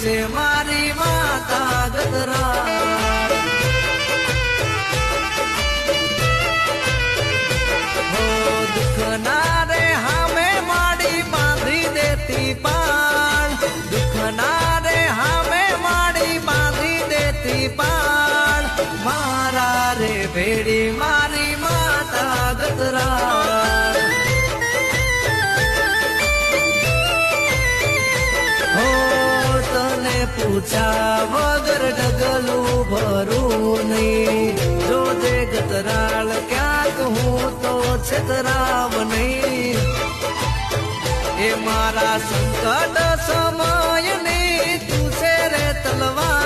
છે મારી માતા ગતરાળ હો દુઃખ ના રે હામે માડી બાંધી દેતી પાળ દુઃખ ના રે હામે માડી બાંધી દેતી પાળ મારા રે ભેડી મારી માતા ગતરાળ પૂછા વગર ડગલું ભરું નહીં જોજે ગતરાળ ક્યાંક હું તો છેતરાવ નહીં એ મારા સંકટ સમયની તું છે રે તલવાર